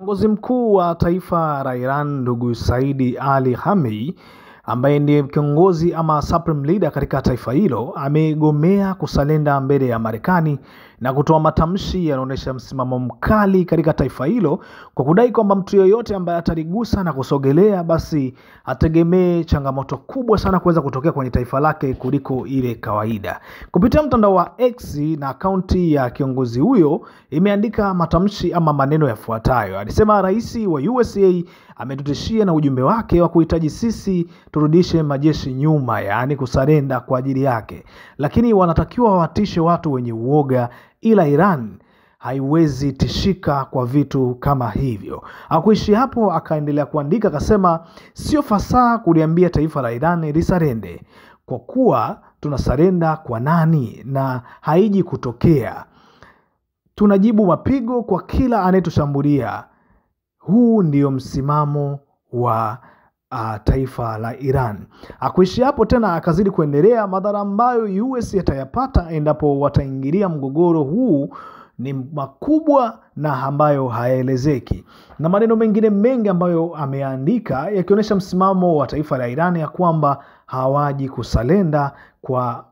Kiongozi mkuu wa taifa la Iran ndugu Saidi Ali Khamenei ambaye ndiye kiongozi ama supreme leader katika taifa hilo amegomea kusalenda mbele ya Marekani na kutoa matamshi yanaonyesha msimamo mkali katika taifa hilo kwa kudai kwamba mtu yeyote ambaye ataligusa na kusogelea basi ategemee changamoto kubwa sana kuweza kutokea kwenye taifa lake kuliko ile kawaida. Kupitia mtandao wa X na akaunti ya kiongozi huyo imeandika matamshi ama maneno yafuatayo. Alisema rais wa USA ametutishia na ujumbe wake wa kuhitaji sisi turudishe majeshi nyuma, yaani kusarenda kwa ajili yake, lakini wanatakiwa watishe watu wenye uoga, ila Iran haiwezi tishika kwa vitu kama hivyo. Hakuishi hapo, akaendelea kuandika akasema, sio fasaha kuliambia taifa la Iran lisarende, kwa kuwa tunasarenda kwa nani na haiji kutokea. Tunajibu mapigo kwa kila anayetushambulia. Huu ndio msimamo wa taifa la Iran. Hakuishi hapo tena, akazidi kuendelea, madhara ambayo US yatayapata endapo wataingilia mgogoro huu ni makubwa na ambayo hayaelezeki, na maneno mengine mengi ambayo ameandika yakionyesha msimamo wa taifa la Iran ya kwamba hawaji kusalenda kwa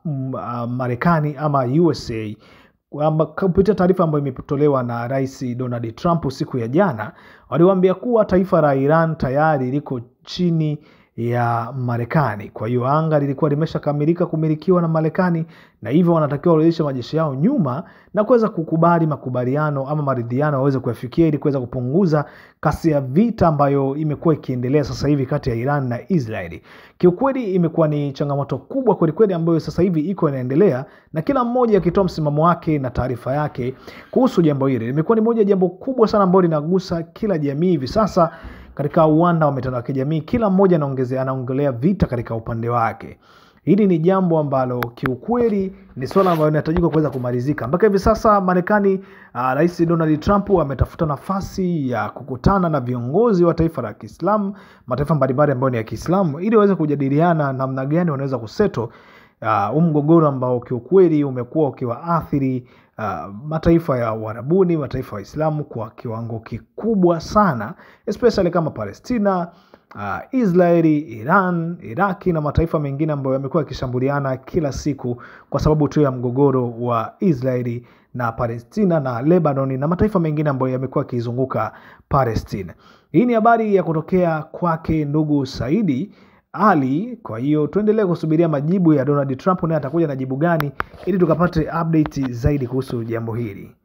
Marekani ama USA. Kupitia taarifa ambayo imetolewa na Rais Donald Trump siku ya jana, waliwaambia kuwa taifa la Iran tayari liko chini ya Marekani. Kwa hiyo anga lilikuwa limeshakamilika kumilikiwa na Marekani, na hivyo wanatakiwa warudishe majeshi yao nyuma na kuweza kukubali makubaliano ama maridhiano waweze kuyafikia ili kuweza kupunguza kasi ya vita ambayo imekuwa ikiendelea sasa hivi kati ya Iran na Israeli. Kiukweli imekuwa ni changamoto kubwa kweli kweli ambayo sasa hivi iko inaendelea, na kila mmoja akitoa msimamo wake na taarifa yake kuhusu jambo hili. Imekuwa ni moja jambo kubwa sana ambalo linagusa kila jamii hivi sasa katika uwanda wa mitandao ya kijamii. Kila mmoja anaongelea vita katika upande wake. Hili ni jambo ambalo kiukweli ni swala ambalo linahitajika kuweza kumalizika. Mpaka hivi sasa Marekani, Rais Donald Trump ametafuta nafasi ya kukutana na viongozi wa taifa la Kiislamu, mataifa mbalimbali ambayo ni ya Kiislamu, ili waweze kujadiliana namna gani wanaweza kuseto mgogoro ambao kiukweli umekuwa ukiwaathiri mataifa ya Uarabuni, mataifa ya Waislamu kwa kiwango kikubwa sana, especially kama Palestina, Israeli, Iran, Iraki na mataifa mengine ambayo yamekuwa yakishambuliana kila siku kwa sababu tu ya mgogoro wa Israeli na Palestina na Lebanon na mataifa mengine ambayo yamekuwa yakizunguka Palestina. Hii ni habari ya kutokea kwake ndugu Saidi Ali. Kwa hiyo tuendelee kusubiria majibu ya Donald Trump, naye atakuja na jibu gani ili tukapate update zaidi kuhusu jambo hili.